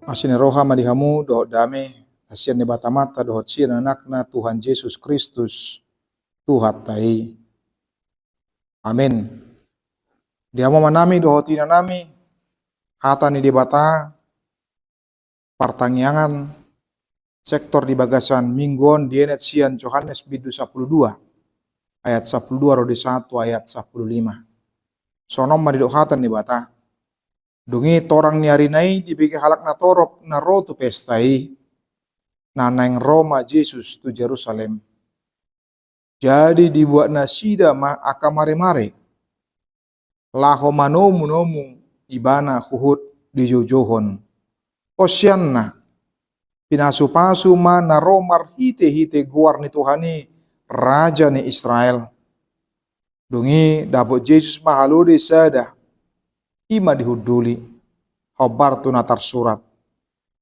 Asine roha madihamu dohot dame asian ne batamata dohot sian anakna Tuhan Yesus Kristus Tuhan tai. Amin. Diamo manami dohotina nami hata ni debata pertanyaan sektor di bagasan mingguan dienet sian Yohanes bidu 12 ayat 12 rodi 1 ayat 15. Sonom madidok hatan ni bata. Dungi torang ni arinai dibagi halak na torop na rotu pestai na nang Roma Yesus tu Jerusalem. Jadi dibuat nasida ma akamare-mare. Laho manomu ibana huhut di jojohon. Osyanna pinasupasu ma na romar hite guar ni Tuhani raja ni Israel. Dungi dapot Yesus mahalode sada ima dihuduli hobar tu natar surat.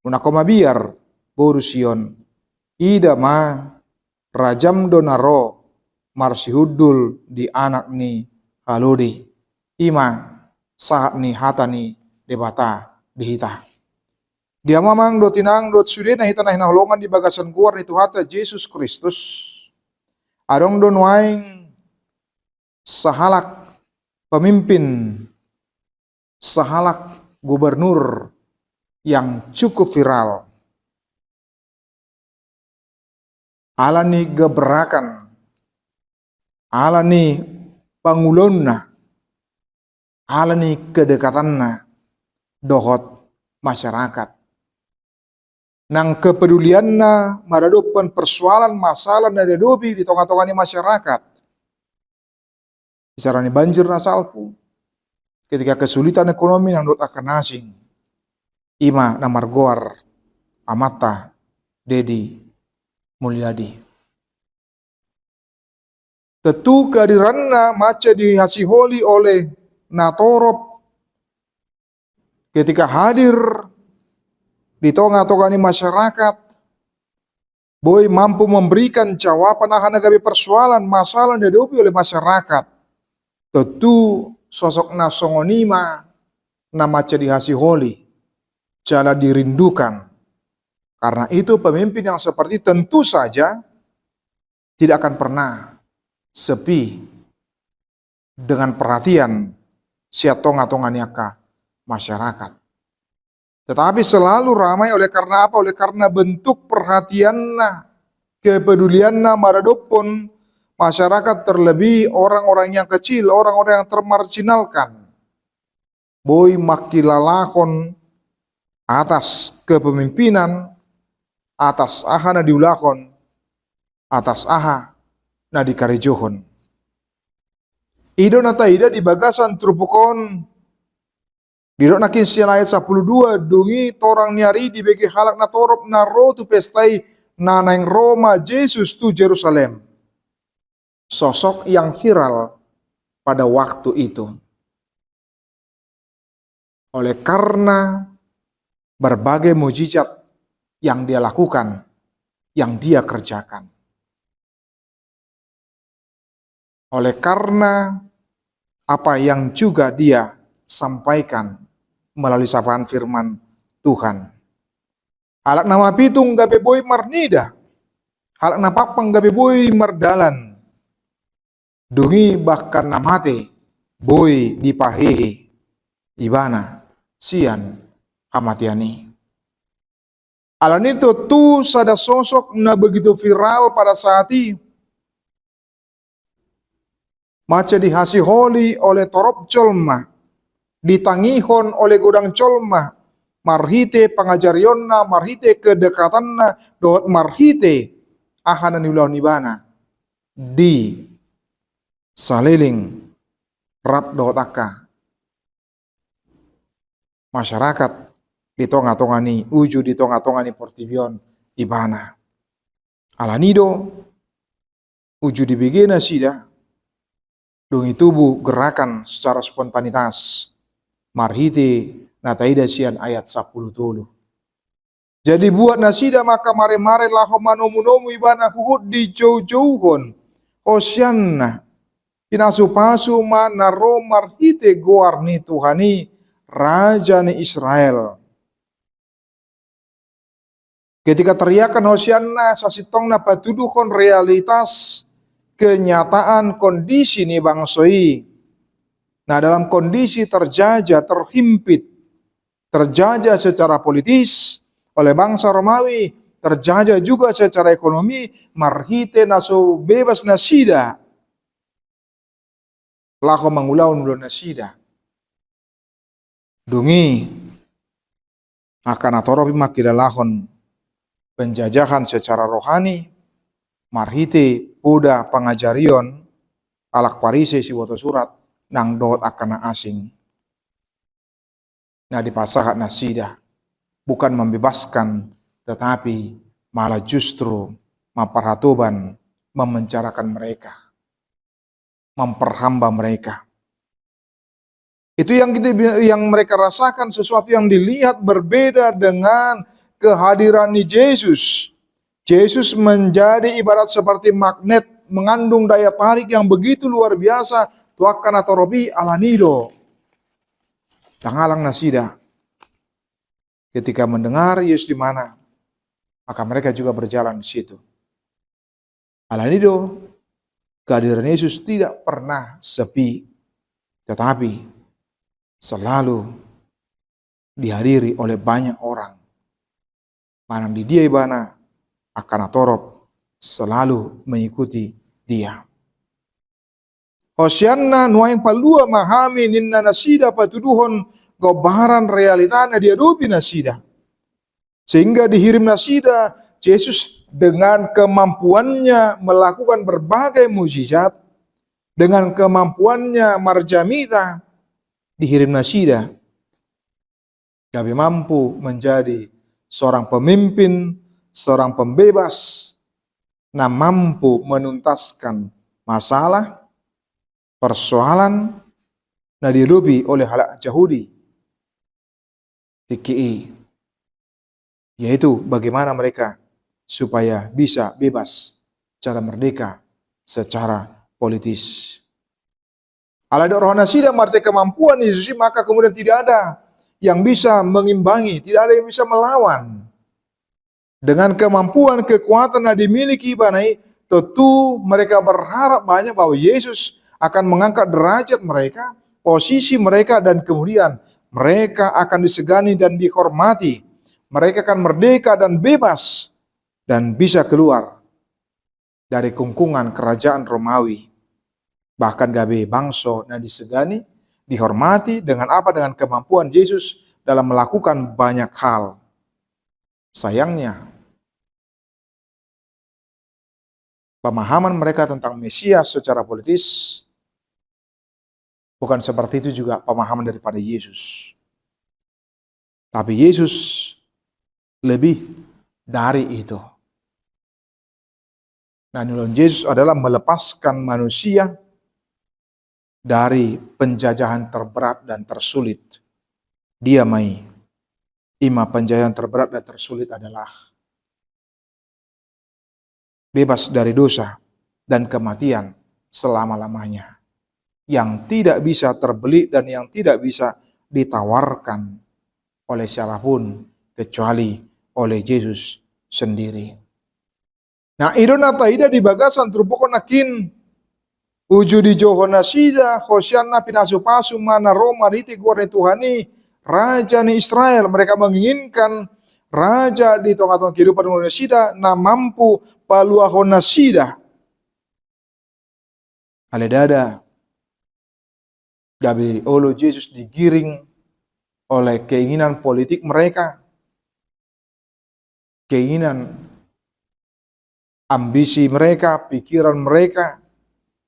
Unakoma biar borusion ida ma rajam donaro marsihudul di anak ni halodi ima saat ni hata ni debata dihita. Dia mamang do tinang dot sude na hita na hinaholongan di bagasan guar ni Tuhata Yesus Kristus. Adong don waing sahalak pemimpin, sahalak gubernur yang cukup viral. Alani gebrakan, alani pangulonna, alani kedekatanna dohot masyarakat. Nang kepedulianna madadopan persoalan masalah na dedobi di tengah-tengah ni masyarakat. Bicara ni banjir na salpu, ketika kesulitan ekonomi nang dot akan asing, ima na margoar amata Dedi Mulyadi. Tentu kehadiranna maca dihasiholi oleh Natorop ketika hadir di tengah-tengah ni masyarakat, boy mampu memberikan jawaban akan agabi persoalan masalah yang dihadapi oleh masyarakat. Tentu sosok nasongonima na maca dihasiholi jala dirindukan. Karena itu pemimpin yang seperti tentu saja tidak akan pernah sepi dengan perhatian siatonga-tonga niaka masyarakat. Tetapi selalu ramai oleh karena apa? Oleh karena bentuk perhatianna, kepedulianna maradopun masyarakat, terlebih orang-orang yang kecil, orang-orang yang termarginalkan. Boy makilalakon atas kepemimpinan, atas aha na diulakon, atas aha na dikarejohon. Ido nata ida di bagasan trupukon didok nakin sian ayat 12 dungi torang niari dibagi halak na torop na rotu pestai na nang Roma Yesus tu Jerusalem. Sosok yang viral pada waktu itu. Oleh karena berbagai mujizat yang dia lakukan, yang dia kerjakan. Oleh karena apa yang juga dia sampaikan melalui sapaan firman Tuhan. Halak nama pitung gabe boy marnida, halak na papang gabe boy mardalan, dungi bahkan namate boy dipahehe, ibana sian hamatiani. Alan itu tu sada sosok na begitu viral pada saat itu. Maca dihasiholi oleh torop colma, ditangihon oleh godang colma, marhite pangajarionna, marhite kedekatanna, dohot marhite ahana niulah nibana di saliling rap dohot akka masyarakat di tonga-tonga ni uju di tonga-tonga ni portibion ibana alanido uju di begena sida dungi tubuh gerakan secara spontanitas marhite nataida sian ayat 10 tulu. Jadi buat nasida maka mare-mare laho manomu ibana huhud di jauh-jauhon osyanna pinasupasu ma naro marhite goar ni Tuhani raja ni Israel. Ketika teriakan Hosianna sasitongna patuduhon realitas kenyataan kondisi nih bangsoi. Nah, dalam kondisi terjajah, terhimpit, terjajah secara politis oleh bangsa Romawi, terjajah juga secara ekonomi, marhite naso bebas nasida. Lako mangulaun ulo nasida. Dungi akan atoropi makilalahon penjajahan secara rohani, marhite puda pangajarion alak parise si woto surat nang dot akana asing. Nah dipasahat nasida bukan membebaskan tetapi malah justru memperhatoban, memenjarakan mereka, memperhamba mereka. Itu yang mereka rasakan, sesuatu yang dilihat berbeda dengan kehadiran Yesus. Yesus menjadi ibarat seperti magnet, mengandung daya tarik yang begitu luar biasa. Tuakan atau robi ala nido. Tangalang nasida. Ketika mendengar Yesus di mana, maka mereka juga berjalan di situ. Ala nido, kehadiran Yesus tidak pernah sepi, tetapi selalu dihadiri oleh banyak orang. Manang di dia ibana akan atorop selalu mengikuti dia. Hosianna nuaing palua mahami ninna nasida patuduhon gobaran realitana dia dupi nasida. Sehingga dihirim nasida, Yesus dengan kemampuannya melakukan berbagai mujizat, dengan kemampuannya marjamita, dihirim nasida, kami mampu menjadi seorang pemimpin, seorang pembebas, nah mampu menuntaskan masalah, persoalan, nah dilubi oleh halak Yahudi, TKI, yaitu bagaimana mereka supaya bisa bebas, secara merdeka, secara politis. Ala roh nasida marti kemampuan Yesus, maka kemudian tidak ada yang bisa mengimbangi, tidak ada yang bisa melawan. Dengan kemampuan, kekuatan yang dimiliki Ibanai, tentu mereka berharap banyak bahwa Yesus akan mengangkat derajat mereka, posisi mereka, dan kemudian mereka akan disegani dan dihormati. Mereka akan merdeka dan bebas dan bisa keluar dari kungkungan kerajaan Romawi. Bahkan gabe bangso na disegani, dihormati dengan apa? Dengan kemampuan Yesus dalam melakukan banyak hal. Sayangnya, pemahaman mereka tentang Mesias secara politis bukan seperti itu juga pemahaman daripada Yesus. Tapi Yesus lebih dari itu. Nah, nilai Yesus adalah melepaskan manusia dari penjajahan terberat dan tersulit. Dia mai ima penjajahan terberat dan tersulit adalah bebas dari dosa dan kematian selama-lamanya, yang tidak bisa terbeli dan yang tidak bisa ditawarkan oleh siapapun kecuali oleh Yesus sendiri. Nah, idona taida di bagasan trupoko nakin uju di johona sida Hosianna pinasupasu mana Roma riti guarni Tuhani raja ni Israel. Mereka menginginkan raja di tengah-tengah kehidupan Indonesia na mampu paluahona sida. Aledada gabi olo Yesus digiring oleh keinginan politik mereka, keinginan ambisi mereka, pikiran mereka,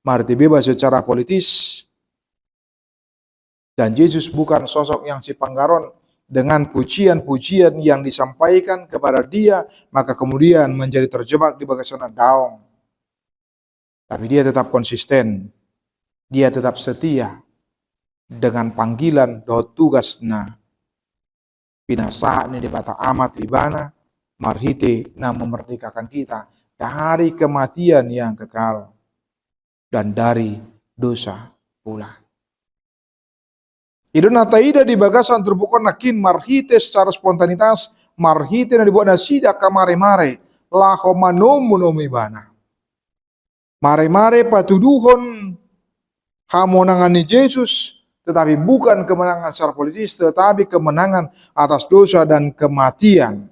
marti bebas secara politis. Dan Yesus bukan sosok yang si panggaron dengan pujian-pujian yang disampaikan kepada dia, maka kemudian menjadi terjebak di bagasana daung. Tapi dia tetap konsisten, dia tetap setia dengan panggilan do tugasna. Pinasa ini di bata amat ibana, marhite na memerdekakan kita dari kematian yang kekal dan dari dosa pula. Idona taida di bagasan terbukon nakin marhite secara spontanitas marhite na dibuat na sida kamare-mare laho manomu-nomi bana. Mare-mare patuduhon hamonangan ni Yesus, tetapi bukan kemenangan secara politis, tetapi kemenangan atas dosa dan kematian.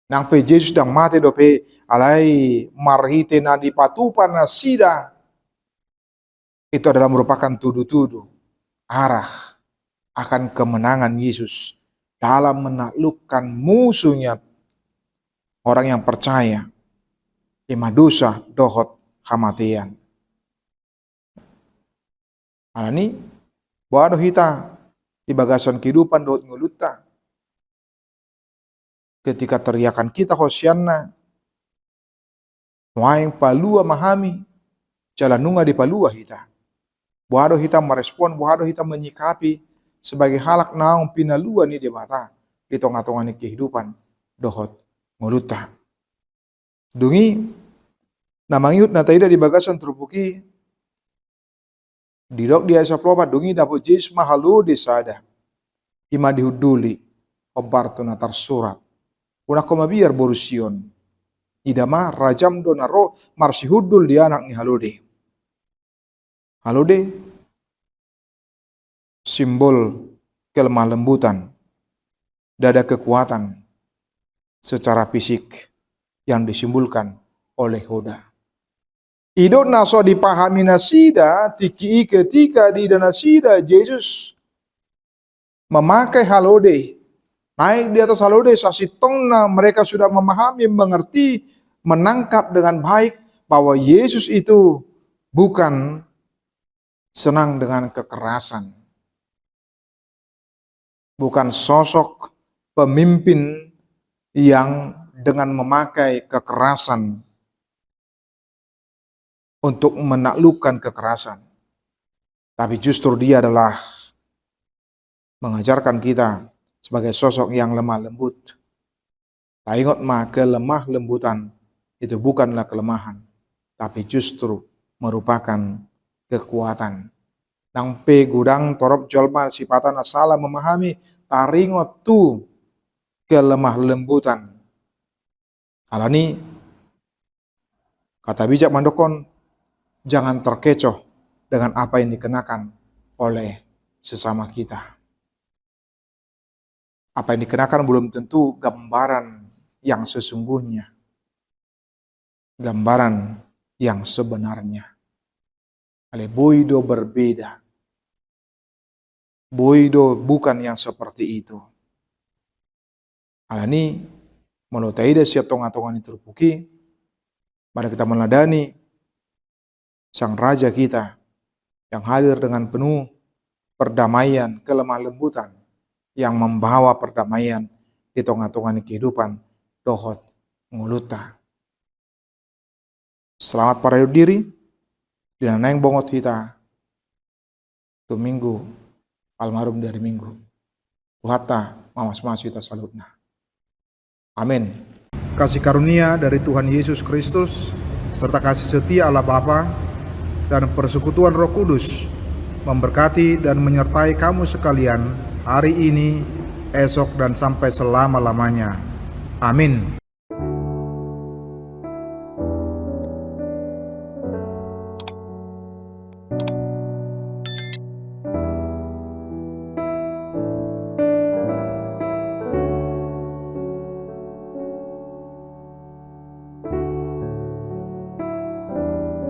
Nang pe Yesus dang mati dope alai marhite na dipatupan na sida. Itu adalah merupakan tuduh-tuduh arah akan kemenangan Yesus dalam menaklukkan musuhnya, orang yang percaya ima dosa dohot hamatian. Alani boado hita di bagasan kehidupan dohot nguluta. Ketika teriakan kita Hosianna, waing palua mahami, jalanunga di palua hita. Boado hita merespon, boado hita menyikapi sebagai halak naung pinalua ni di mata di tengah-tengah kehidupan dohot nguluta. Dungi namangiut na taida di bagasan terupuki didok dia saplopa dungi dapot Yesus mahalu di sada ima dihuduli obarto na tarsurat una koma biar borusion idama rajam donaro marsi hudul di anak ni halode simbol kelemah lembutan, dada kekuatan secara fisik yang disimbolkan oleh Hoda. Idot naso dipahami nasida tiki ketika di nasida Yesus memakai halode, naik di atas halode sasitongna mereka sudah memahami, mengerti, menangkap dengan baik bahwa Yesus itu bukan senang dengan kekerasan. Bukan sosok pemimpin yang dengan memakai kekerasan untuk menaklukkan kekerasan. Tapi justru dia adalah mengajarkan kita sebagai sosok yang lemah lembut. Tak ingat kelemah lembutan itu bukanlah kelemahan, tapi justru merupakan kekuatan. Nang pe gudang torop jolma sipatan salah memahami taringot tu kelemah lembutan. Alani kata bijak mandokon, jangan terkecoh dengan apa yang dikenakan oleh sesama kita. Apa yang dikenakan belum tentu gambaran yang sesungguhnya, gambaran yang sebenarnya. Boido berbeda. Boido bukan yang seperti itu. Alani melotaida siap tonga-tongan terpuki. Mari kita meladani sang raja kita yang hadir dengan penuh perdamaian, kelemah lembutan, yang membawa perdamaian di tengah-tengah kehidupan dohot nguluta. Selamat para diri. Dinanang bongot kita tu minggu almarhum dari minggu Tuhata mamas kita salutna. Amin. Kasih karunia dari Tuhan Yesus Kristus serta kasih setia Allah Bapa dan persekutuan Roh Kudus memberkati dan menyertai kamu sekalian hari ini, esok dan sampai selama-lamanya. Amin.